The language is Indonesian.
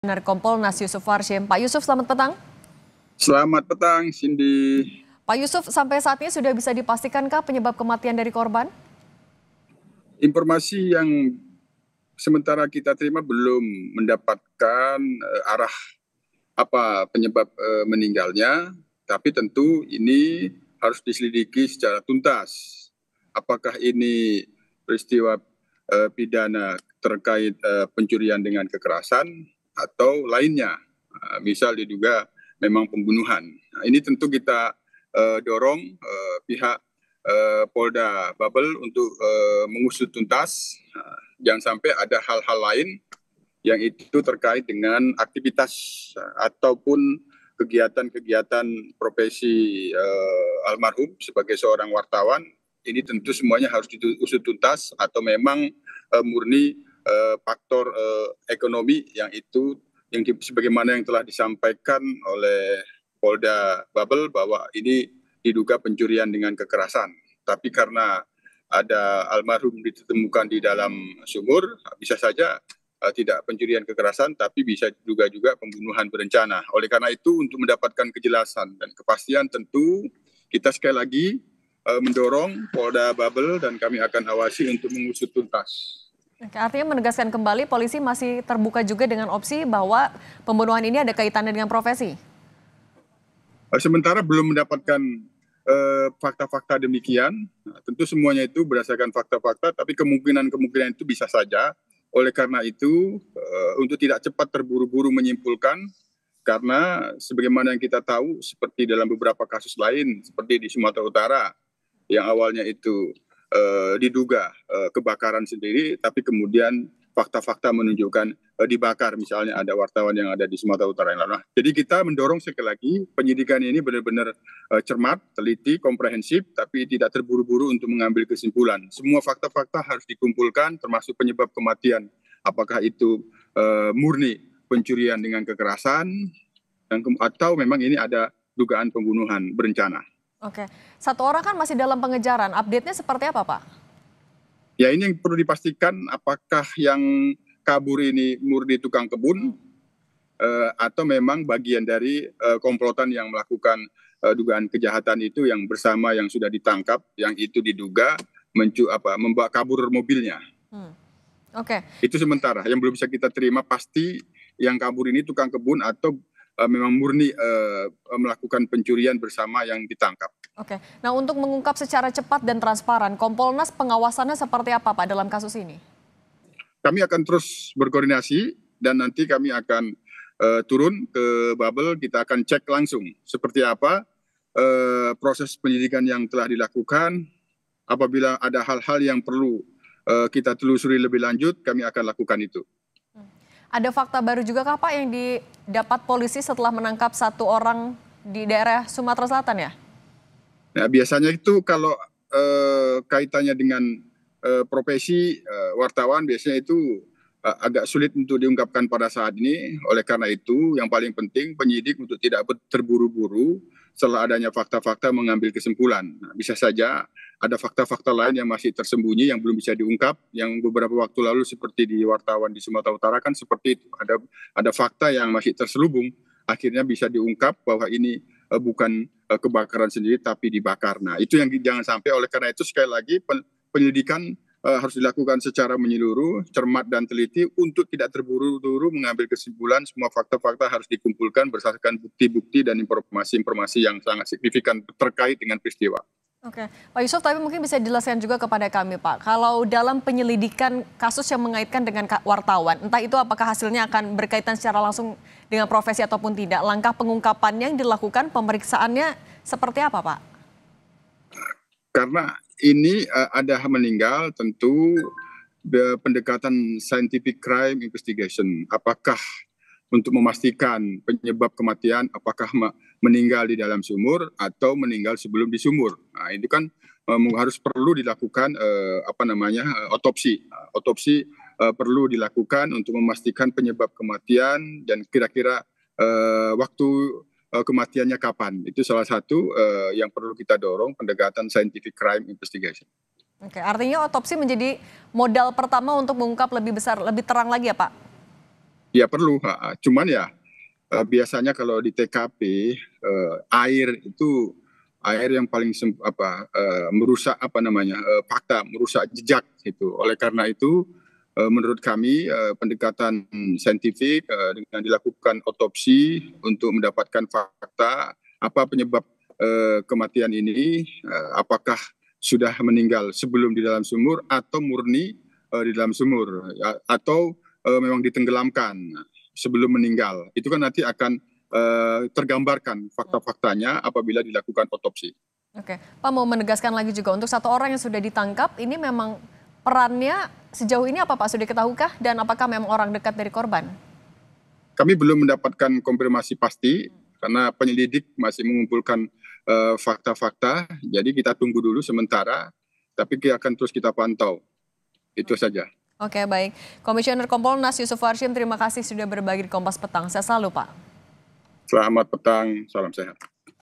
Dari Kompolnas Yusuf Warshim. Pak Yusuf, selamat petang. Selamat petang, Cindy. Pak Yusuf, sampai saat ini sudah bisa dipastikankah penyebab kematian dari korban? Informasi yang sementara kita terima belum mendapatkan arah apa penyebab meninggalnya, tapi tentu ini harus diselidiki secara tuntas. Apakah ini peristiwa pidana terkait pencurian dengan kekerasan atau lainnya, misal diduga memang pembunuhan. Nah, ini tentu kita dorong pihak Polda Babel untuk mengusut tuntas, jangan sampai ada hal-hal lain yang itu terkait dengan aktivitas ataupun kegiatan-kegiatan profesi almarhum sebagai seorang wartawan. Ini tentu semuanya harus diusut tuntas atau memang murni faktor ekonomi yang sebagaimana yang telah disampaikan oleh Polda Babel bahwa ini diduga pencurian dengan kekerasan. Tapi karena ada almarhum ditemukan di dalam sumur, bisa saja tidak pencurian kekerasan, tapi bisa juga pembunuhan berencana. Oleh karena itu, untuk mendapatkan kejelasan dan kepastian, tentu kita sekali lagi mendorong Polda Babel dan kami akan awasi untuk mengusut tuntas. Artinya menegaskan kembali polisi masih terbuka juga dengan opsi bahwa pembunuhan ini ada kaitannya dengan profesi? Sementara belum mendapatkan fakta-fakta demikian. Tentu semuanya itu berdasarkan fakta-fakta, tapi kemungkinan itu bisa saja. Oleh karena itu, untuk tidak cepat terburu-buru menyimpulkan, karena sebagaimana yang kita tahu, seperti dalam beberapa kasus lain, seperti di Sumatera Utara, yang awalnya itu diduga kebakaran sendiri, tapi kemudian fakta-fakta menunjukkan dibakar, misalnya ada wartawan yang ada di Sumatera Utara yang lalu. Nah, jadi kita mendorong sekali lagi penyidikan ini benar-benar cermat, teliti, komprehensif, tapi tidak terburu-buru untuk mengambil kesimpulan. Semua fakta-fakta harus dikumpulkan, termasuk penyebab kematian. Apakah itu murni pencurian dengan kekerasan, atau memang ini ada dugaan pembunuhan berencana. Oke, satu orang kan masih dalam pengejaran. Update-nya seperti apa, Pak? Ya, ini yang perlu dipastikan apakah yang kabur ini murni tukang kebun atau memang bagian dari komplotan yang melakukan dugaan kejahatan itu yang bersama yang sudah ditangkap, yang itu diduga membawa kabur mobilnya. Oke. Itu sementara yang belum bisa kita terima pasti yang kabur ini tukang kebun atau memang murni melakukan pencurian bersama yang ditangkap. Oke. Nah, untuk mengungkap secara cepat dan transparan, Kompolnas pengawasannya seperti apa, Pak, dalam kasus ini? Kami akan terus berkoordinasi dan nanti kami akan turun ke Babel, kita akan cek langsung seperti apa proses penyidikan yang telah dilakukan. Apabila ada hal-hal yang perlu kita telusuri lebih lanjut, kami akan lakukan itu. Ada fakta baru juga kah, Pak, yang didapat polisi setelah menangkap satu orang di daerah Sumatera Selatan ya? Nah, biasanya itu kalau kaitannya dengan profesi wartawan biasanya itu agak sulit untuk diungkapkan pada saat ini. Oleh karena itu yang paling penting penyidik untuk tidak terburu-buru setelah adanya fakta-fakta mengambil kesimpulan. Nah, bisa saja ada fakta-fakta lain yang masih tersembunyi yang belum bisa diungkap, yang beberapa waktu lalu seperti di wartawan di Sumatera Utara kan seperti itu, ada fakta yang masih terselubung, akhirnya bisa diungkap bahwa ini bukan kebakaran sendiri tapi dibakar. Nah, itu yang jangan sampai. Oleh karena itu sekali lagi penyelidikan harus dilakukan secara menyeluruh, cermat dan teliti untuk tidak terburu-buru mengambil kesimpulan. Semua fakta-fakta harus dikumpulkan berdasarkan bukti-bukti dan informasi-informasi yang sangat signifikan terkait dengan peristiwa. Oke, Pak Yusuf, tapi mungkin bisa dijelaskan juga kepada kami, Pak, kalau dalam penyelidikan kasus yang mengaitkan dengan wartawan, entah itu apakah hasilnya akan berkaitan secara langsung dengan profesi ataupun tidak, langkah pengungkapannya yang dilakukan, pemeriksaannya seperti apa, Pak? Karena ini ada meninggal, tentu pendekatan scientific crime investigation, apakah untuk memastikan penyebab kematian, apakah meninggal di dalam sumur atau meninggal sebelum di sumur. Nah, itu kan harus perlu dilakukan otopsi. Otopsi perlu dilakukan untuk memastikan penyebab kematian dan kira-kira waktu kematiannya kapan. Itu salah satu yang perlu kita dorong, pendekatan scientific crime investigation. Oke, artinya otopsi menjadi modal pertama untuk mengungkap lebih besar, lebih terang lagi ya, Pak? Ya perlu, cuman ya biasanya kalau di TKP air itu air yang paling merusak fakta, merusak jejak itu. Oleh karena itu menurut kami pendekatan saintifik dengan dilakukan otopsi untuk mendapatkan fakta apa penyebab kematian ini, apakah sudah meninggal sebelum di dalam sumur atau murni di dalam sumur, atau memang ditenggelamkan sebelum meninggal. Itu kan nanti akan tergambarkan fakta-faktanya apabila dilakukan otopsi. Oke, Pak mau menegaskan lagi juga untuk satu orang yang sudah ditangkap ini memang perannya sejauh ini apa Pak, sudah diketahuikah dan apakah memang orang dekat dari korban? Kami belum mendapatkan konfirmasi pasti karena penyelidik masih mengumpulkan fakta-fakta, jadi kita tunggu dulu sementara, tapi akan terus kita pantau. Itu saja. Oke, baik. Komisioner Kompolnas Yusuf Warshim, terima kasih sudah berbagi di Kompas Petang. Saya selalu Pak. Selamat petang, salam sehat.